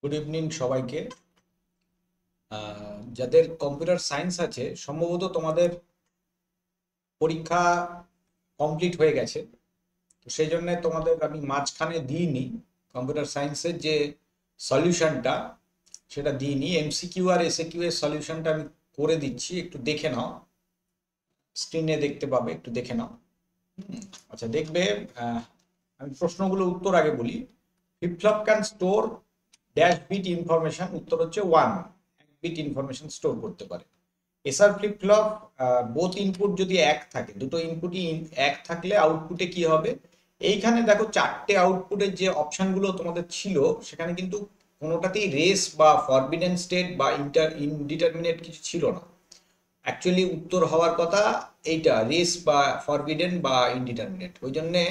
Good evening সবাইকে। যাদের computer science আছে সম্ভবত তোমাদের পরীক্ষা কমপ্লিট হয়ে গেছে। তো সেই জন্য তোমাদের আমি মাঝখানে দিইনি কম্পিউটার সায়েন্সের যে সলিউশনটা, সেটা দিইনি। এমসিকিউ আর এসএকিউ এর সলিউশনটা আমি করে দিচ্ছি, একটু দেখে নাও। স্ক্রিনে দেখতে পাবে, একটু দেখে নাও। আচ্ছা, দেখবে। আহ, আমি প্রশ্নগুলো উত্তর আগে বলি। Flip flop can store dash bit information, উত্তর হচ্ছে 1 বিট ইনফরমেশন স্টোর করতে পারে। SR flip flop both input যদি এক থাকে, দুটো ইনপুটই এক থাকলে আউটপুটে কি হবে? এইখানে দেখো চারটে আউটপুটের যে অপশনগুলো তোমাদের ছিল, সেখানে কিন্তু কোনোটাতেই রেস বা ফরবিডেন স্টেট বা ইনডিটারমিনেট কিছু ছিল না। অ্যাকচুয়ালি উত্তর হওয়ার কথা এইটা, রেস বা ফরবিডেন বা ইনডিটারমিনেট। ওই জন্যে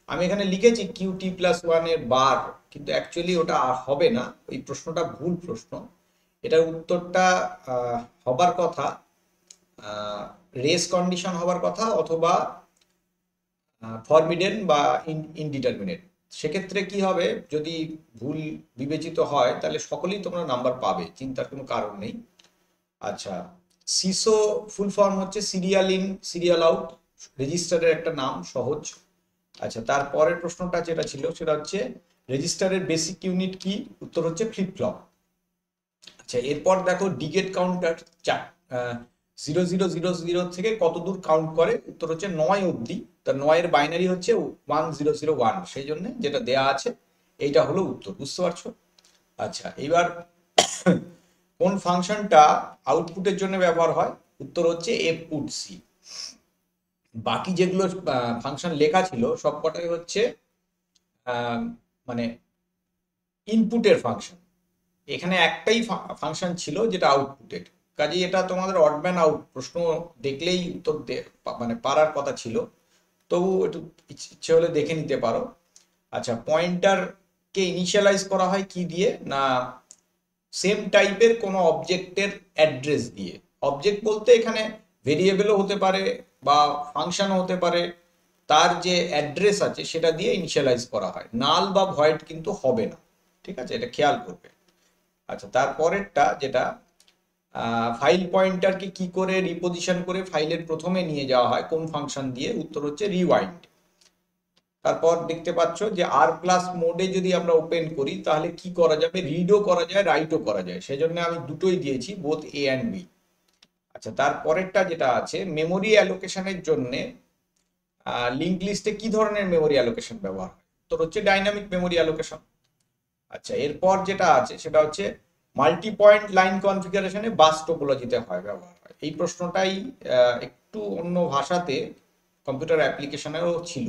আমি এখানে লিখেছি কিউ টি+1 এর বার, কিন্তু অ্যাকচুয়ালি ওটা হবে না। ওই প্রশ্নটা ভুল প্রশ্ন। এটার উত্তরটা হবার কথা রেস কন্ডিশন হবার কথা, অথবা ফরবিডেন বা ইনডিটারমিনেট। সেক্ষেত্রে কি হবে, যদি ভুল বিবেচিত হয় তাহলে সকলেই তোমরা নাম্বার পাবে, চিন্তার কোনো কারণ নেই। আচ্ছা, সিসো ফুল ফর্ম হচ্ছে সিরিয়াল ইন সিরিয়াল আউট, রেজিস্টারের একটা নাম, সহজ। আচ্ছা, তারপরের প্রশ্নটা যেটা ছিল সেটা হচ্ছে রেজিস্টারের বেসিক ইউনিট কি? উত্তর হচ্ছে ফ্লিপ ফ্লপ। আচ্ছা, এরপর দেখো ডিগেট কাউন্টার 0000 থেকে কত দূর কাউন্ট করে? উত্তর হচ্ছে 9 অবধি। তার 9 এর বাইনারি হচ্ছে 1001, সেই জন্য যেটা দেয়া আছে এইটা হলো উত্তর। বুঝতে পারছো? আচ্ছা, এবার কোন ফাংশনটা আউটপুটের জন্য ব্যবহার হয়? উত্তর হচ্ছে এফ পুট সি। বাকি যেগুলো ফাংশন লেখা ছিল সবকটাই হচ্ছে মানে ইনপুটের ফাংশন। এখানে একটাই ফাংশন ছিল যেটা আউটপুটের। কাজেই এটা তোমাদের অড ম্যান আউট প্রশ্ন, দেখলেই উত্তর মানে পারার কথা ছিল। তবু একটু ইচ্ছে হলে দেখে নিতে পারো। আচ্ছা, পয়েন্টারকে ইনিশিয়ালাইজ করা হয় কি দিয়ে? না, সেম টাইপের কোনো অবজেক্টের অ্যাড্রেস দিয়ে। অবজেক্ট বলতে এখানে ভেরিয়েবলও হতে পারে বা ফাংশনও হতে পারে। তার যে অ্যাড্রেস আছে সেটা দিয়ে ইনিশিয়ালাইজ করা হয়, নাল বা ভয়েড কিন্তু হবে না। ঠিক আছে, এটা খেয়াল করবে। আচ্ছা, তারপরেরটা যেটা ফাইল পয়েন্টারকে কি করে রিপোজিশন করে ফাইলের প্রথমে নিয়ে যাওয়া হয়, কোন ফাংশন দিয়ে? উত্তর হচ্ছে রিওয়াইন্ড। তারপর দেখতে পাচ্ছ যে আর প্লাস মোডে যদি আমরা ওপেন করি তাহলে কি করা যাবে? রিডও করা যায়, রাইটও করা যায়। সেজন্য আমি দুটোই দিয়েছি, বোথ এ অ্যান্ড বি। আচ্ছা, তারপরেরটা যেটা আছে মেমোরি অ্যালোকেশনের জন্য, লিঙ্ক লিস্টে কি ধরনের মেমোরি অ্যালোকেশন ব্যবহার হয়? উত্তর হচ্ছে ডাইনামিক মেমোরি অ্যালোকেশন। আচ্ছা, এরপর যেটা আছে সেটা হচ্ছে মাল্টি পয়েন্ট লাইন কনফিগারেশনে বাস টোপোলজিতে হয় ব্যবহার হয়। এই প্রশ্নটাই একটু অন্য ভাষাতে কম্পিউটার অ্যাপ্লিকেশনেরও ছিল।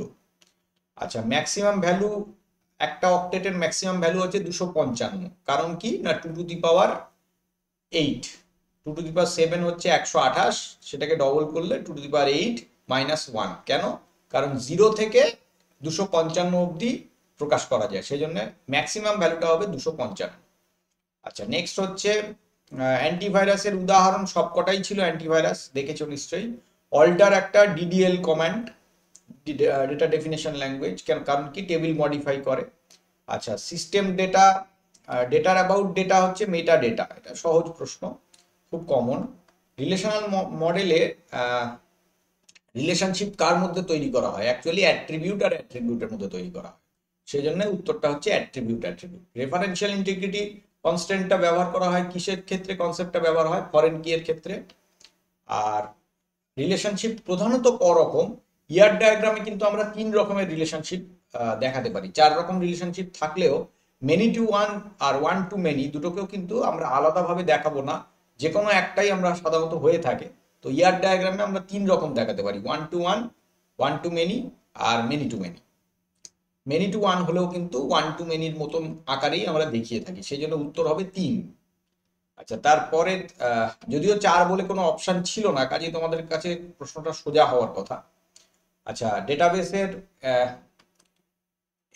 আচ্ছা, ম্যাক্সিমাম ভ্যালু, একটা অক্টেটের ম্যাক্সিমাম ভ্যালু হচ্ছে 255। কারণ কি না, 2^8, 2^7 হচ্ছে 128, সেটাকে ডবল করলে 2^8 - 1। কেন? কারণ 0 থেকে 255 অবধি প্রকাশ করা যায়, সেই জন্য ম্যাক্সিমাম ভ্যালুটা হবে 255। আচ্ছা, নেক্সট হচ্ছে অ্যান্টিভাইরাসের উদাহরণ সবকটাই ছিল অ্যান্টিভাইরাস, দেখেছো নিশ্চয়ই। অল্টার একটা DDL command, data definition language, কারণ কি টেবিল মডিফাই করে। আচ্ছা, সিস্টেম ডেটা, ডেটার অ্যাবাউট ডেটা হচ্ছে মেটা ডেটা, এটা সহজ প্রশ্ন, খুব কমন। রিলেশনাল মডেলে রিলেশনশিপ কার মধ্যে তৈরি করা হয়? অ্যাকচুয়ালি অ্যাট্রিবিউট আর অ্যাট্রিবিউটের মধ্যে তৈরি করা হয়, সেই জন্য উত্তরটা হচ্ছে অ্যাট্রিবিউট অ্যাট্রিবিউট। রেফারেন্সিয়াল ইন্টিগ্রিটি কনস্ট্যান্টটা ব্যবহার করা হয় কিসের ক্ষেত্রে? কনসেপ্টটা ব্যবহার হয় ফরেন কি এর ক্ষেত্রে। আর রিলেশনশিপ প্রধানত রকম, ইয়ার ডায়াগ্রামে কিন্তু আমরা 3 রকমের রিলেশনশিপ দেখাতে পারি। 4 রকম রিলেশনশিপ থাকলেও মেনি টু ওয়ান আর ওয়ান টু মেনি দুটোকেও কিন্তু আমরা আলাদাভাবে দেখাবো না, যে কোনো একটাই আমরা সাধারণত হয়ে থাকে। তো ইয়ার ডায়াগ্রামে আমরা 3 রকম দেখাতে পারি, one to one, one to many আর many to many. Many to one হলেও কিন্তু ওয়ান টু মেনির মতন আকারেই আমরা দেখিয়ে থাকি, সেই জন্য উত্তর হবে 3। আচ্ছা, তারপরে যদিও 4 বলে কোনো অপশন ছিল না, কাজেই তোমাদের কাছে প্রশ্নটা সোজা হওয়ার কথা। আচ্ছা, ডেটাবেসের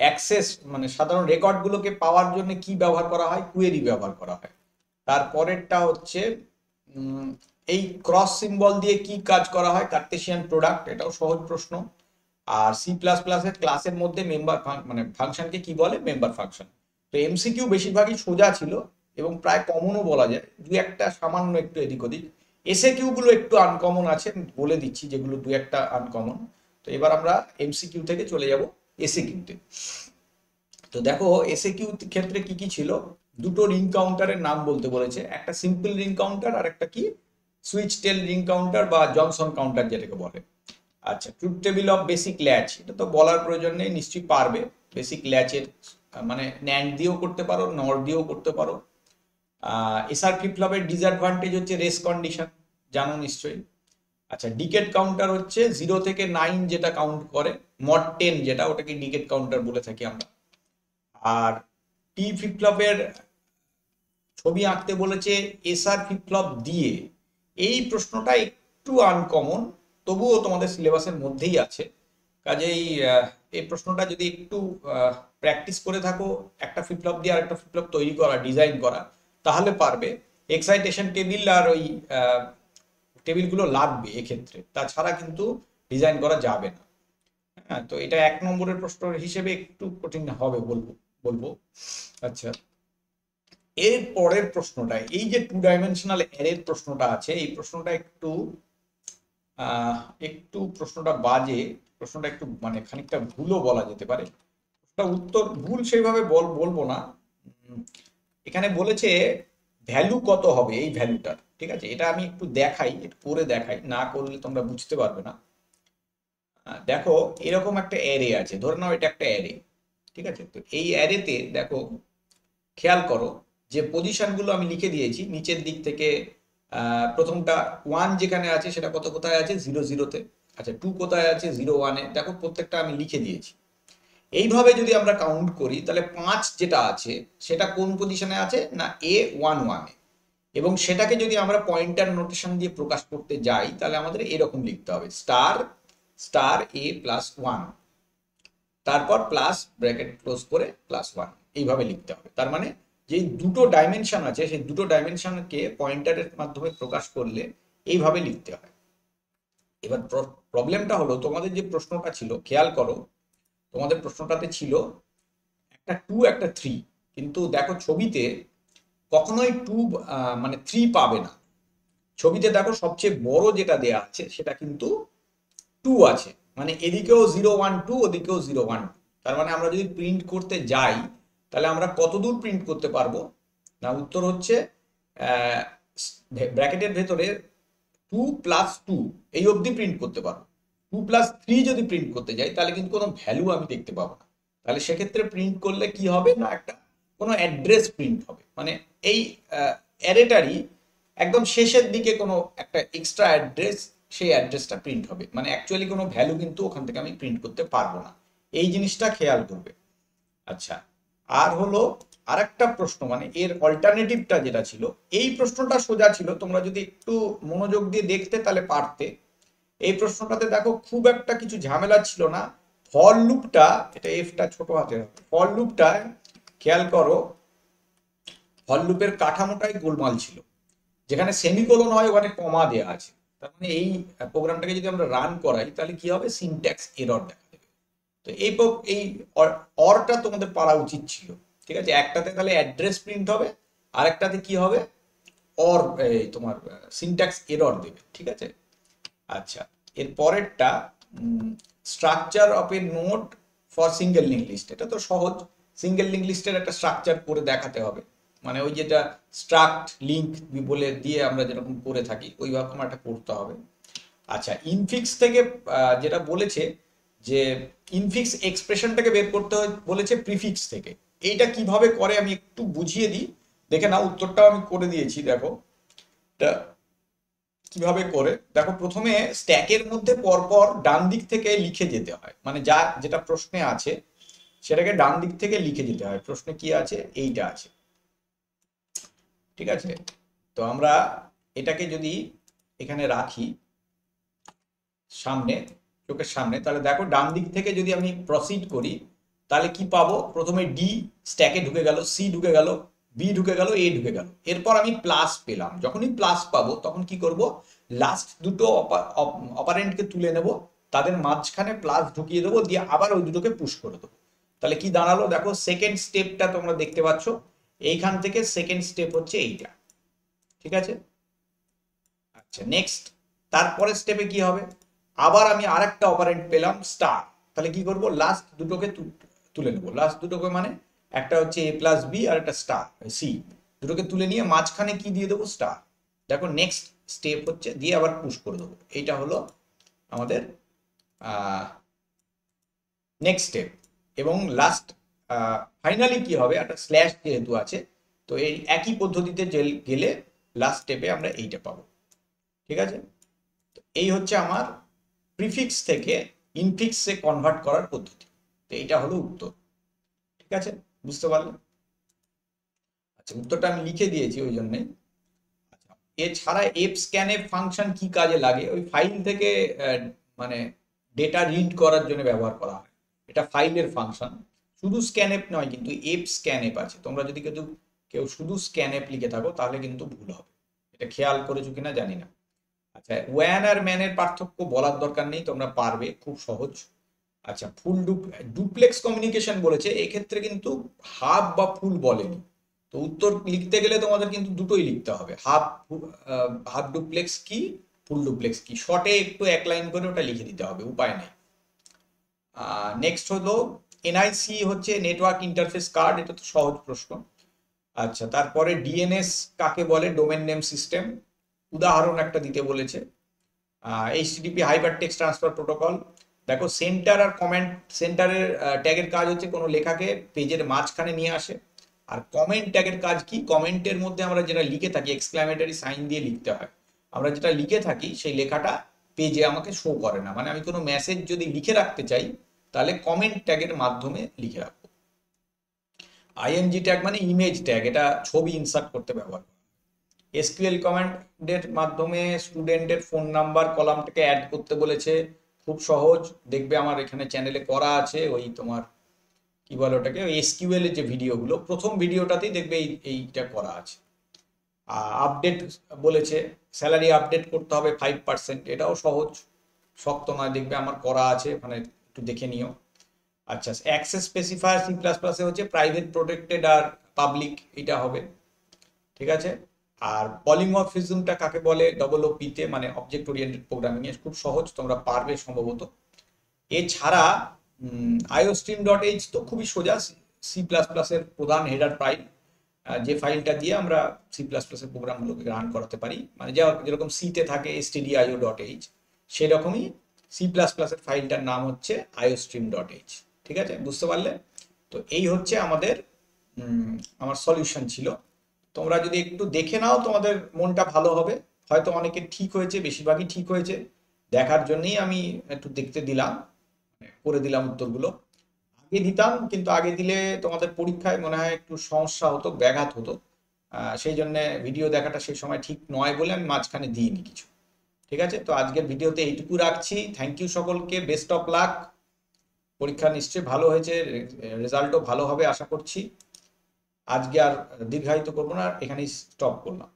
অ্যাক্সেস মানে সাধারণ রেকর্ডগুলোকে পাওয়ার জন্য কি ব্যবহার করা হয়? কুয়েরি ব্যবহার করা হয়। তারপরেরটা হচ্ছে এই ক্রস সিম্বল দিয়ে কি কাজ করা হয়? কার্টেসিয়ান প্রোডাক্ট, এটাও সহজ প্রশ্ন। আর C++ এর ক্লাসের মধ্যে মেম্বার মানে ফাংশনকে কি বলে? Member function. এমসিকিউ বেশিরভাগই সোজা ছিল এবং প্রায় কমনও বলা যায়, দু একটা সামান্য একটু এদিক ওদিক। এসএ কিউ গুলো একটু আনকমন আছে, বলে দিচ্ছি যেগুলো দু একটা আনকমন। তো এবার আমরা এমসিকিউ থেকে চলে যাব এসএ কিউতে। তো দেখো এসএ কিউ ক্ষেত্রে কি কি ছিল, দুটো রিং কাউন্টারের নাম বলতে বলেছে, একটা সিম্পল রিং কাউন্টার আর একটা কি সুইচ টেল রিং কাউন্টার বা জনসন কাউন্টার যেটাকে বলে। আচ্ছা, truth table of basic latch, এটা তো বলার প্রয়োজন নেই, নিশ্চয়ই পারবে। বেসিক ল্যাচের মানে ন্যান্ড দিয়েও করতে পারো, নর দিয়েও করতে পারো। এসআর ফ্লিপ ফ্লপের ডিসঅ্যাডভান্টেজ হচ্ছে রেস কন্ডিশন, জানো নিশ্চয়ই। আচ্ছা, ডিকেট কাউন্টার হচ্ছে 0 থেকে 9 যেটা কাউন্ট করে, মড 10 যেটা, ওটাকে ডিকেট কাউন্টার বলে থাকি আমরা। আর টি ফ্লিপ ফ্লপের ছবি আঁকতে বলেছে এসআর ফ্লিপ ফ্লপ দিয়ে। এই প্রশ্নটা একটু আনকমন, তবুও তোমাদের সিলেবাসের মধ্যেই আছে, কাজেই এই প্রশ্নটা যদি একটু প্র্যাকটিস করে থাকো, একটা ফ্লিপ ফ্লপ দিয়ে আর একটা ফ্লিপ ফ্লপ তৈরি করা, ডিজাইন করা, তাহলে পারবে। এক্সাইটেশন টেবিল আর ওই টেবিলগুলো লাগবে এক্ষেত্রে, তাছাড়া কিন্তু ডিজাইন করা যাবে না। হ্যাঁ, তো এটা 1 নম্বরের প্রশ্ন হিসেবে একটু কঠিন হবে বলবো। আচ্ছা, এর পরের প্রশ্নটা, এই যে 2 ডাইমেনশনাল অ্যারের প্রশ্নটা আছে, এই প্রশ্নটা একটু প্রশ্নটা বাজে, প্রশ্নটা একটু মানে খানিকটা ভুলও বলা যেতে পারে। উত্তর ভুল সেইভাবে বলবো না। এখানে বলেছে ভ্যালু কত হবে এই ভ্যালুটার, ঠিক আছে? এটা আমি একটু দেখাই, একটু করে দেখাই, না করলে তোমরা বুঝতে পারবে না। দেখো এরকম একটা অ্যারে আছে, ধরে নাও এটা একটা অ্যারে, ঠিক আছে? তো এই অ্যারেতে দেখো, খেয়াল করো যে পজিশনগুলো আমি লিখে দিয়েছি নিচের দিক থেকে। প্রথমটা 1 যেখানে আছে সেটা কোথায় আছে, 0 0-তে। আচ্ছা, 2 কোথায় আছে, 0 1-এ। দেখো প্রত্যেকটা আমি লিখে দিয়েছি। এইভাবে যদি আমরা কাউন্ট করি তাহলে 5 যেটা আছে সেটা কোন পজিশনে আছে না, A11-এ। এবং সেটাকে যদি আমরা পয়েন্টার নোটেশন দিয়ে প্রকাশ করতে যাই তাহলে আমাদের এরকম লিখতে হবে, স্টার স্টার A+1, তারপর প্লাস ব্র্যাকেট ক্লোজ করে +1, এইভাবে লিখতে হবে। তার মানে যে দুটো ডাইমেনশন আছে সেই দুটো ডাইমেনশনকে পয়েন্টারের মাধ্যমে প্রকাশ করলে এইভাবে লিখতে হয়। এবার প্রবলেমটা হলো, তোমাদের যে প্রশ্নটা ছিল, খেয়াল করো তোমাদের প্রশ্নটাতে ছিল একটা 2 একটা 3, কিন্তু দেখো ছবিতে কখনোই 2 মানে 3 পাবে না। ছবিতে দেখো সবচেয়ে বড় যেটা দেয়া আছে সেটা কিন্তু 2 আছে, মানে এদিকেও 0 1 2, ওদিকেও 0 1 2। তার মানে আমরা যদি প্রিন্ট করতে যাই তাহলে আমরা কত দূর প্রিন্ট করতে পারবো না, উত্তর হচ্ছে ব্র্যাকেটের ভেতরে 2 + 2 এই অবধি প্রিন্ট করতে পারবো। 2 + 3 যদি প্রিন্ট করতে যাই তাহলে কিন্তু কোনো ভ্যালু আমি দেখতে পাবো না। তাহলে সেক্ষেত্রে প্রিন্ট করলে কি হবে না, একটা কোনো অ্যাড্রেস প্রিন্ট হবে, মানে এই অ্যারেটারই একদম শেষের দিকে কোনো একটা এক্সট্রা অ্যাড্রেস, সেই অ্যাড্রেসটা প্রিন্ট হবে, মানে অ্যাকচুয়ালি কোনো ভ্যালু কিন্তু ওখান থেকে আমি প্রিন্ট করতে পারবো না। এই জিনিসটা খেয়াল করবে। আচ্ছা, আর হলো আরেকটা প্রশ্ন, মানে এর অল্টারনেটিভটা যেটা ছিল, এই প্রশ্নটা সোজা ছিল, তোমরা যদি একটু মনোযোগ দিয়ে দেখতে তাহলে পারতে। এই প্রশ্নটাতে দেখো খুব একটা কিছু ঝামেলা ছিল না। ফর লুপটা, এটা এফটা ছোট হাতে হবে, ফর লুপটা খেয়াল করো, ফর লুপের কাঠামোটাই গোলমাল ছিল। যেখানে সেমিকোলন হয় ওখানে কমা দেয়া আছে। তার মানে এই প্রোগ্রামটাকে যদি আমরা রান করাই তাহলে কি হবে, সিনট্যাক্স এরর দেখা দেবে। তো এই অরটা তোমাদের পারা উচিত ছিল, ঠিক আছে? একটাতে তাহলে অ্যাড্রেস প্রিন্ট হবে, আরেকটাতে কি হবে, অর তোমার সিনট্যাক্স এরর দেবে, ঠিক আছে? আচ্ছা, এর পরেরটা structure of a node for single link list. এটা তো সহজ, সিঙ্গেল লিঙ্ক লিস্টের একটা স্ট্রাকচার করে দেখাতে হবে, মানে ওই যেটা স্ট্রাক্ট লিঙ্ক বলে দিয়ে আমরা যেরকম করে থাকি ওই রকম একটা করতে হবে। আচ্ছা, ইনফিক্স থেকে যেটা বলেছে যে ইনফিক্স এক্সপ্রেশনটাকে বের করতে বলেছে প্রিফিক্স থেকে। এইটা কিভাবে করে আমি একটু বুঝিয়ে দিই, দেখে না, উত্তরটাও আমি করে দিয়েছি। দেখো এটা কিভাবে করে, দেখো প্রথমে স্ট্যাকের মধ্যে পরপর ডান দিক থেকে লিখে যেতে হয়, মানে যেটা প্রশ্নে আছে সেটাকে ডান দিক থেকে লিখে যেতে হয়। প্রশ্নে কি আছে, এইটা আছে, ঠিক আছে? তো আমরা এটাকে যদি এখানে রাখি সামনে, চোখের সামনে, তাহলে দেখো ডান দিক থেকে যদি আমি প্রসিড করি তাহলে কি পাবো, প্রথমে ডি স্ট্যাকে ঢুকে গেল, সি ঢুকে গেল, বি ঢুকে গেল, এ ঢুকে গেল, এরপর আমি প্লাস পেলাম। যখনই প্লাস পাবো তখন কি করব, লাস্ট দুটো অপারেন্টকে তুলে নেব, তাদের মাঝখানে প্লাস ঢুকিয়ে দেবো, দিয়ে আবার ওই দুটোকে পুশ করে দেবো। তাহলে কি দাঁড়ালো দেখো, সেকেন্ড স্টেপটা তোমরা দেখতে পাচ্ছ, এইখান থেকে সেকেন্ড স্টেপ হচ্ছে এইটা, ঠিক আছে। আচ্ছা নেক্সট, তারপরে স্টেপে কি হবে, আবার আমি আরেকটা অপারেন্ড পেলাম স্টার। তাহলে কি করব, লাস্ট দুটোকে তুলে নেবো। লাস্ট দুটোকে মানে একটা হচ্ছে এ প্লাস বি আর একটা স্টার সি, দুটোকে তুলে নিয়ে মাঝখানে কি দিয়ে দেবো, স্টার। দেখো নেক্সট স্টেপ হচ্ছে দিয়ে আবার পুশ করে দেবো, এইটা হলো আমাদের নেক্সট স্টেপ। এবং লাস্ট ফাইনালি কি হবে, একটা স্ল্যাশ যেহেতু আছে, তো এই একই পদ্ধতিতে গেলে লাস্ট স্টেপে আমরা এইটা পাবো, ঠিক আছে। এই হচ্ছে আমার প্রিফিক্স থেকে ইনফিক্সে কনভার্ট করার পদ্ধতি। তো এইটা হলো উত্তর, ঠিক আছে, বুঝতে পারলে। আচ্ছা উত্তরটা আমি লিখে দিয়েছি ওই জন্যে। আচ্ছা এছাড়া এফ স্ক্যানএফ ফাংশন কি কাজে লাগে, ওই ফাইল থেকে মানে ডেটা রিড করার জন্য ব্যবহার করা হয়, এটা ফাইলের ফাংশন। শুধু স্ক্যানএফ নয়, কিন্তু এফ স্ক্যানএফ আছে, তোমরা যদি কেউ শুধু স্ক্যানএফ লিখে থাকো তাহলে কিন্তু ভুল হবে, এটা খেয়াল করেছো কিনা জানি না। আচ্ছা ওয়ান আর ম্যানের পার্থক্য বলার দরকার নেই, তোমরা পারবে, খুব সহজ। আচ্ছা ফুল ডুপ্লেক্স কমিউনিকেশন বলেছে, এক্ষেত্রে কিন্তু হাফ বা ফুল বলেনি। তো উত্তর লিখতে গেলে তোমাদের কিন্তু দুটোই লিখতে হবে, হাফ ডুপ্লেক্স কি, ফুল ডুপ্লেক্স কি, শর্টে একটু এক লাইন করে ওটা লিখে দিতে হবে, উপায় নেই। নেক্সট হলো এনআইসি হচ্ছে নেটওয়ার্ক ইন্টারফেস কার্ড, এটা তো সহজ প্রশ্ন। আচ্ছা তারপরে ডিএনএস কাকে বলে, ডোমেন নেম সিস্টেম, উদাহরণ একটা দিতে বলেছে। HTTP hyper text transfer protocol. দেখো সেন্টার আর কমেন্ট, সেন্টারের ট্যাগের কাজ হচ্ছে কোনো লেখাকে পেজের মাঝখানে নিয়ে আসে, আর কমেন্ট ট্যাগের কাজ কি, কমেন্টের মধ্যে আমরা যেটা লিখে থাকি এক্সক্লামেটরি সাইন দিয়ে লিখতে হয়, আমরা যেটা লিখে থাকি সেই লেখাটা পেজে আমাকে শো করে না, মানে আমি কোনো মেসেজ যদি লিখে রাখতে চাই তাহলে কমেন্ট ট্যাগের মাধ্যমে লিখে রাখবো। আইএনজি ট্যাগ মানে ইমেজ ট্যাগ, এটা ছবি ইনসার্ট করতে ব্যবহার করে। এসকিউএল কমান্ডের মাধ্যমে স্টুডেন্টের ফোন নাম্বার কলামটাকে অ্যাড করতে বলেছে, খুব সহজ, দেখবে আমার এখানে চ্যানেলে করা আছে, ওই তোমার কি বলে ওটাকে, ওই এসকিউএল এর যে ভিডিওগুলো, প্রথম ভিডিওটাতেই দেখবে এইটা করা আছে। আপডেট বলেছে, স্যালারি আপডেট করতে হবে 5%, এটাও সহজ, শক্ত নয়, দেখবে আমার করা আছে, মানে একটু দেখে নিও। আচ্ছা অ্যাক্সেস স্পেসিফায়ার সি প্লাস প্লাসে হচ্ছে প্রাইভেট, প্রোটেক্টেড আর পাবলিক, এটা হবে, ঠিক আছে। আর পলিমরফিজমটা কাকে বলে, ডবল ওপি তে, মানে অবজেক্ট ওরিয়েন্টেড প্রোগ্রামিং এ, খুব সহজ, তোমরা পারবে সম্ভবত। এছাড়া iostream.h তো খুবই সোজা, সি প্লাস প্লাসের প্রধান হেডার ফাইল, যে ফাইলটা দিয়ে আমরা সি প্লাস প্লাসের প্রোগ্রামগুলোকে রান করাতে পারি, মানে যেরকম সিতে থাকে stdio.h, সেরকমই সি প্লাস প্লাসের ফাইলটার নাম হচ্ছে iostream.h, ঠিক আছে, বুঝতে পারলে। তো এই হচ্ছে আমাদের আমার সলিউশন ছিল। তোমরা যদি একটু দেখে নাও তোমাদের মনটা ভালো হবে, হয়তো অনেকে ঠিক হয়েছে, বেশিরভাগই ঠিক হয়েছে, দেখার জন্যই আমি একটু দেখতে দিলাম, করে দিলাম উত্তরগুলো। আগে দিতাম, কিন্তু আগে দিলে তোমাদের পরীক্ষায় মনে হয় একটু সমস্যা হতো, ব্যাঘাত হতো, সেই জন্য ভিডিও দেখাটা সেই সময় ঠিক নয় বলে আমি মাঝখানে দিইনি কিছু, ঠিক আছে। তো আজকের ভিডিওতে এইটুকু রাখছি, থ্যাংক ইউ সকলকে, বেস্ট অফ লাক, পরীক্ষা নিশ্চয়ই ভালো হয়েছে, রেজাল্টও ভালো হবে আশা করছি। আজকে আর দীর্ঘায়িত করবো না, এখানেই স্টপ করলাম।